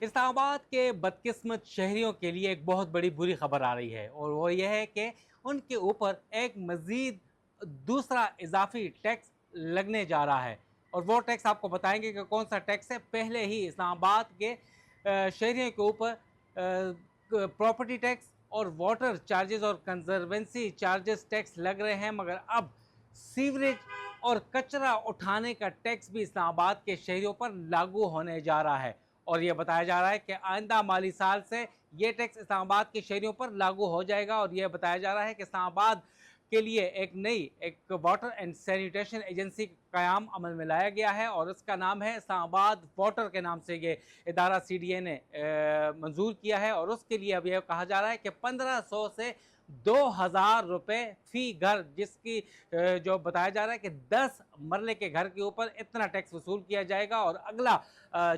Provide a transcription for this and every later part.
इस्लामाबाद के बदकिस्मत शहरियों के लिए एक बहुत बड़ी बुरी खबर आ रही है और वो ये है कि उनके ऊपर एक मज़ीद दूसरा इजाफी टैक्स लगने जा रहा है। और वो टैक्स आपको बताएंगे कि कौन सा टैक्स है। पहले ही इस्लामाबाद के शहरियों के ऊपर प्रॉपर्टी टैक्स और वाटर चार्जेस और कंजर्वेंसी चार्जेस टैक्स लग रहे हैं, मगर अब सीवरेज और कचरा उठाने का टैक्स भी इस्लामाबाद के शहरियों पर लागू होने जा रहा है। और ये बताया जा रहा है कि आइंदा माली साल से ये टैक्स इस्लामाबाद के शहरियों पर लागू हो जाएगा। और ये बताया जा रहा है कि इस्लामाबाद के लिए एक वाटर एंड सैनिटेशन एजेंसी का क़याम अमल में लाया गया है और उसका नाम है इस्लामाबाद वाटर के नाम से ये इदारा CDA ने मंजूर किया है। और उसके लिए अब यह कहा जा रहा है कि 1500 से 2000 रुपये फ़ी घर, जिसकी जो बताया जा रहा है कि 10 मरले के घर के ऊपर इतना टैक्स वसूल किया जाएगा। और अगला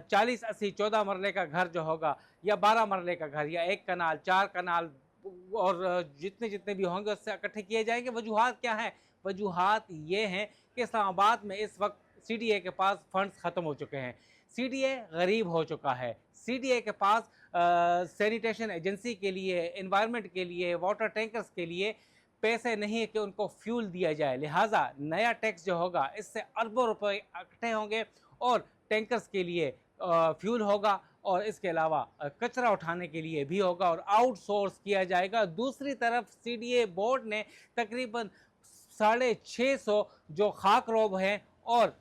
40, 80, 14 मरले का घर जो होगा, या 12 मरले का घर, या 1 कनाल, 4 कनाल, और जितने भी होंगे उससे इकट्ठे किए जाएंगे। वजूहात क्या हैं? वजूहात ये हैं कि इस्लामाबाद में इस वक्त CDA के पास फंड्स ख़त्म हो चुके हैं। CDA गरीब हो चुका है। CDA के पास सैनिटेशन एजेंसी के लिए, एनवायरनमेंट के लिए, वाटर टैंकर्स के लिए पैसे नहीं है कि उनको फ्यूल दिया जाए। लिहाजा नया टैक्स जो होगा, इससे अरबों रुपए इकट्ठे होंगे और टैंकर्स के लिए फ्यूल होगा, और इसके अलावा कचरा उठाने के लिए भी होगा और आउटसोर्स किया जाएगा। दूसरी तरफ CDA बोर्ड ने तकरीबन 650 जो खाक रोब हैं और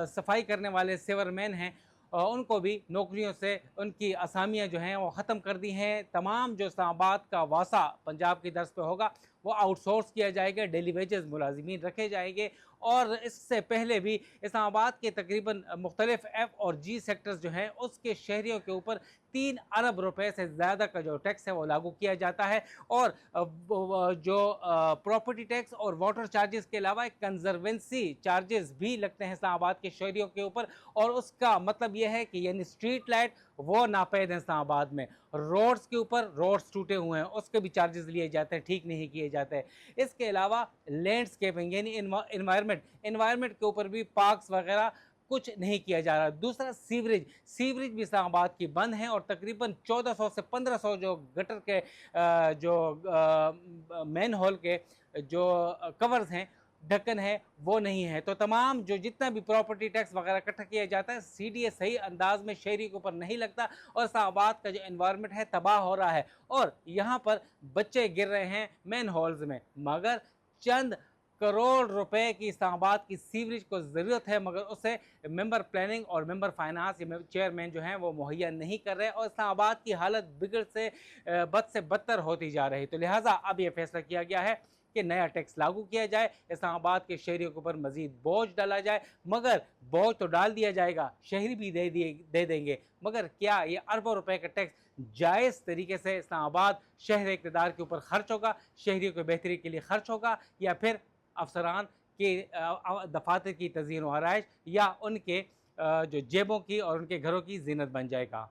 सफाई करने वाले सेवरमैन हैं, उनको भी नौकरियों से उनकी असामियाँ जो हैं वो ख़त्म कर दी हैं। तमाम जो इस्लामाबाद का वासा पंजाब की दर्ज पे होगा वो आउटसोर्स किया जाएगा, डेली वेजेस मुलाजिमीन रखे जाएंगे। और इससे पहले भी इस्लामाबाद के तकरीबन मुख्तलिफ F और G सेक्टर्स जो हैं उसके शहरियों के ऊपर 3 अरब रुपए से ज़्यादा का जो टैक्स है वो लागू किया जाता है। और जो प्रॉपर्टी टैक्स और वाटर चार्जेस के अलावा एक कंजर्वेंसी चार्जेस भी लगते हैं इस्लामाबाद के शहरियों के ऊपर। और उसका मतलब ये है कि यानी स्ट्रीट लाइट वो नापैद हैं इस्लामाबाद में। रोड्स के ऊपर रोड्स टूटे हुए हैं, उसके भी चार्जेस लिए जाते हैं, ठीक नहीं किए जाते। इसके अलावा लैंडस्केपिंग यानी एनवायरनमेंट के ऊपर भी पार्क्स वगैरह कुछ नहीं किया जा रहा। दूसरा सीवरेज भी इस्लामाबाद की बंद है और तकरीबन 1400 से 1500 जो गटर के जो मेन होल के जो कवर्स हैं, ढक्कन है, वो नहीं है। तो तमाम जो जितना भी प्रॉपर्टी टैक्स वगैरह इकट्ठा किया जाता है, CDA सही अंदाज में शहरी के ऊपर नहीं लगता और इस्लामाबाद का जो एनवायरनमेंट है तबाह हो रहा है। और यहाँ पर बच्चे गिर रहे हैं मेन हॉल्स में, मगर चंद करोड़ रुपए की इस्लामाबाद की सीवरेज को ज़रूरत है, मगर उसे मेंबर प्लानिंग और मेंबर फाइनेंस या चेयरमैन जो हैं वो मुहैया नहीं कर रहे और इस्लामाबाद की हालत बिगड़ से बद से बदतर होती जा रही। तो लिहाजा अब यह फैसला किया गया है कि नया टैक्स लागू किया जाए, इस्लामाबाद के शहरियों के ऊपर मजीद बोझ डाला जाए। मगर बोझ तो डाल दिया जाएगा, शहरी भी दे देंगे, मगर क्या ये अरबों रुपए का टैक्स जायज़ तरीके से इस्लामाबाद शहर इक़्तिदार के ऊपर खर्च होगा, शहरियों की बेहतरी के लिए खर्च होगा, या फिर अफसरान के दफातर की तज़ीन व आराइश या उनके जो जेबों की और उनके घरों की जीनत बन जाएगा?